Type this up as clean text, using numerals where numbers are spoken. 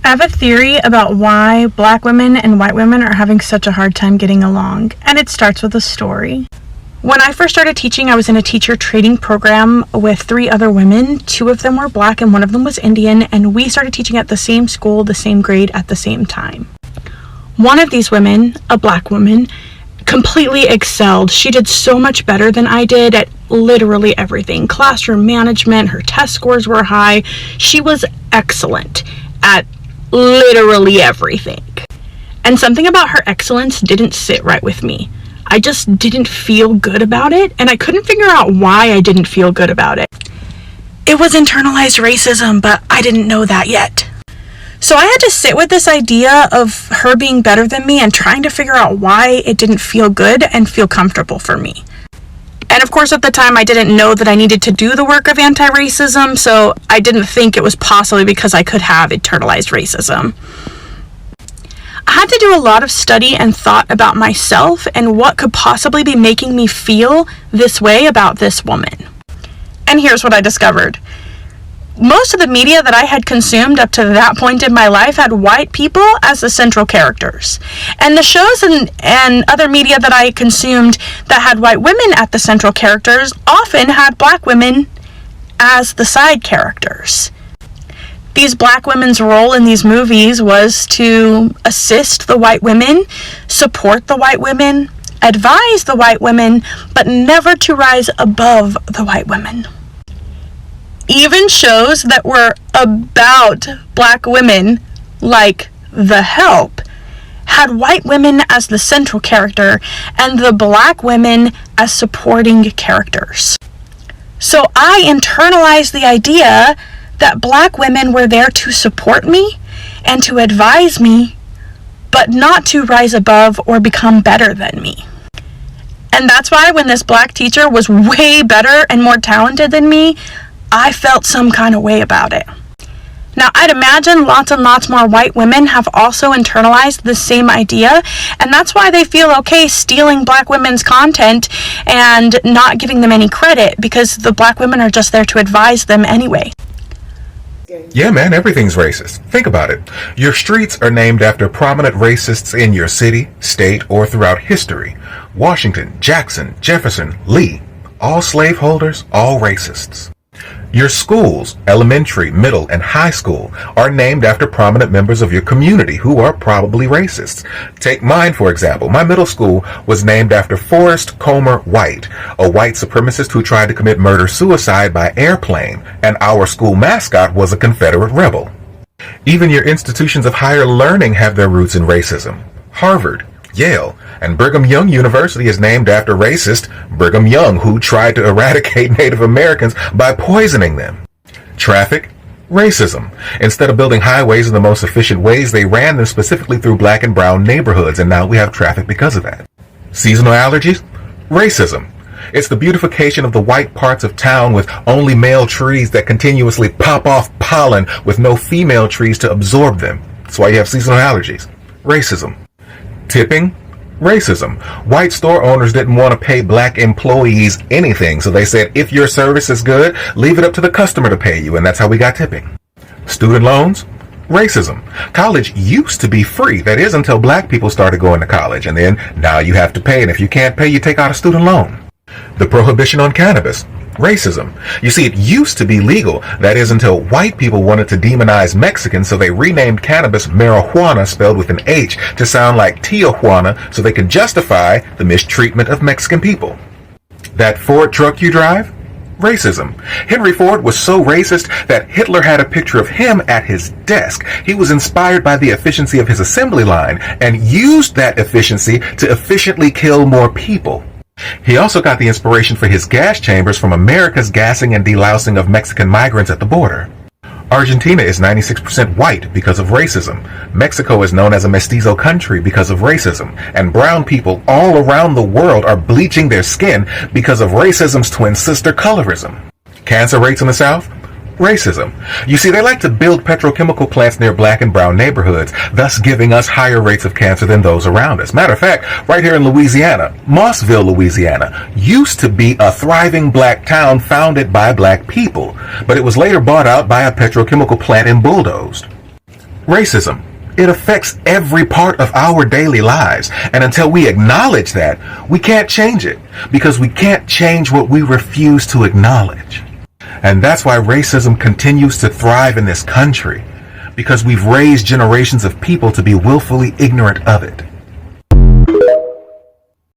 I have a theory about why black women and white women are having such a hard time getting along, and it starts with a story. When I first started teaching, I was in a teacher training program with 3 other women. 2 of them were black and 1 of them was Indian, and we started teaching at the same school, the same grade, at the same time. One of these women, a black woman, completely excelled. She did so much better than I did at literally everything. Classroom management, her test scores were high. She was excellent at literally everything. And something about her excellence didn't sit right with me. I just didn't feel good about it, and I couldn't figure out why I didn't feel good about it. It was internalized racism, but I didn't know that yet. So I had to sit with this idea of her being better than me and trying to figure out why it didn't feel good and feel comfortable for me. And of course, at the time, I didn't know that I needed to do the work of anti-racism, so I didn't think it was possibly because I could have internalized racism. I had to do a lot of study and thought about myself and what could possibly be making me feel this way about this woman. And here's what I discovered. Most of the media that I had consumed up to that point in my life had white people as the central characters. And the shows and other media that I consumed that had white women at the central characters often had black women as the side characters. These black women's role in these movies was to assist the white women, support the white women, advise the white women, but never to rise above the white women. Even shows that were about black women, like The Help, had white women as the central character and the black women as supporting characters. So I internalized the idea that black women were there to support me and to advise me, but not to rise above or become better than me. And that's why when this black teacher was way better and more talented than me, I felt some kind of way about it. Now, I'd imagine lots and lots more white women have also internalized the same idea, and that's why they feel okay stealing black women's content and not giving them any credit, because the black women are just there to advise them anyway. Yeah, man, everything's racist. Think about it. Your streets are named after prominent racists in your city, state, or throughout history. Washington, Jackson, Jefferson, Lee. All slaveholders, all racists. Your schools, elementary, middle, and high school, are named after prominent members of your community who are probably racists. Take mine, for example. My middle school was named after Forrest Comer White, a white supremacist who tried to commit murder-suicide by airplane, and our school mascot was a Confederate rebel. Even your institutions of higher learning have their roots in racism. Harvard, Yale, and Brigham Young University is named after racist Brigham Young, who tried to eradicate Native Americans by poisoning them. Traffic, racism. Instead of building highways in the most efficient ways, they ran them specifically through black and brown neighborhoods, and now we have traffic because of that. Seasonal allergies, racism. It's the beautification of the white parts of town with only male trees that continuously pop off pollen with no female trees to absorb them. That's why you have seasonal allergies. Racism. Tipping, racism. White store owners didn't want to pay black employees anything, so they said, if your service is good, leave it up to the customer to pay you, and that's how we got tipping. Student loans, racism. College used to be free, that is until black people started going to college, and then now you have to pay, and if you can't pay, you take out a student loan. The prohibition on cannabis, racism. You see, it used to be legal, that is until white people wanted to demonize Mexicans, so they renamed cannabis marijuana, spelled with an H, to sound like Tijuana, so they could justify the mistreatment of Mexican people. That Ford truck you drive? Racism. Henry Ford was so racist that Hitler had a picture of him at his desk. He was inspired by the efficiency of his assembly line and used that efficiency to efficiently kill more people. He also got the inspiration for his gas chambers from America's gassing and delousing of Mexican migrants at the border. Argentina is 96% white because of racism. Mexico is known as a mestizo country because of racism. And brown people all around the world are bleaching their skin because of racism's twin sister, colorism. Cancer rates in the South? Racism. You see, they like to build petrochemical plants near black and brown neighborhoods, thus giving us higher rates of cancer than those around us. Matter of fact, right here in Louisiana, Mossville, Louisiana, used to be a thriving black town founded by black people, but it was later bought out by a petrochemical plant and bulldozed. Racism. It affects every part of our daily lives. And until we acknowledge that, we can't change it because we can't change what we refuse to acknowledge. And that's why racism continues to thrive in this country, because we've raised generations of people to be willfully ignorant of it.